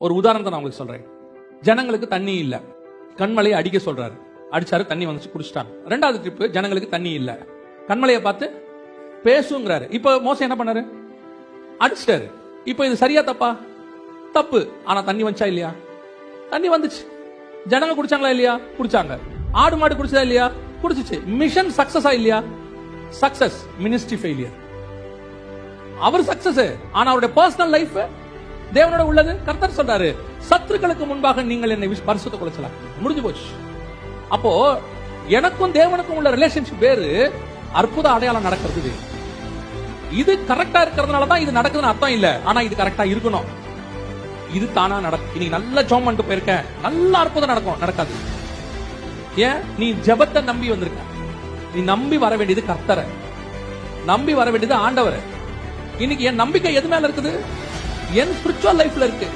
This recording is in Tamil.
ஒரு உதாரணத்தை நான் உங்களுக்கு சொல்றேன். ஜனங்களுக்கு தண்ணி இல்ல, கண்மலையை அடிக்க சொல்றாரு. அடிச்சாரு, தண்ணி வந்துச்சு, குடிச்சிட்டாங்க. ரெண்டாவது ட்ரிப் ஜனங்களுக்கு தண்ணி இல்ல, கண்மலையை பார்த்து பேசுங்கிறாரு. இப்ப மோசே என்ன பண்ணாரு? அடிச்சிட்டாரு. இப்ப இது சரியா தப்பா? தப்பு. ஆனா தண்ணி வந்துச்சா இல்லையா? தண்ணி வந்துச்சு. ஜனங்க குடிச்சாங்களா இல்லையா? குடிச்சாங்க. ஆடு மாடு குடிச்சதா இல்லையா? குடிச்சிச்சு. மிஷன் சக்சஸா இல்லையா? சக்சஸ். Ministry failure. அவர் சக்சஸ், ஆனா அவருடைய பர்சனல் லைஃப் தேவனோட உள்ளது. கர்த்தர் சொல்றாரு, சத்துருக்களுக்கு முன்பாக நீங்கள் என்னை பரிசுத்த குலைச்சலாம். முடிஞ்சு போச்சு. அப்போ எனக்கும் தேவனுக்கும் உள்ள ரிலேஷன்ஷிப் வேறு, அற்புத அடையாளம் நடக்கிறது வேறு. இது கரெக்டா இருக்கிறதுனால தான் இது நடக்குதுன்னு அர்த்தம் இல்ல, ஆனா இது கரெக்டா இருக்கணும். இது தானா நடக்கும். நீ நல்ல ஜெபம் பண்ணிட்டு போயிருக்க, நல்ல அற்புதம் நடக்கும். நடக்காது. ஏன்? நீ ஜெபத்தை நம்பி வந்திருக்க. நீ நம்பி வர வேண்டியது கர்த்தரை, நம்பி வர வேண்டியது ஆண்டவரை. இன்னைக்கு என் நம்பிக்கை எது மேல இருக்குது? என் ஸ்பிரிச்சுவல் லைஃப்ல இருக்கு.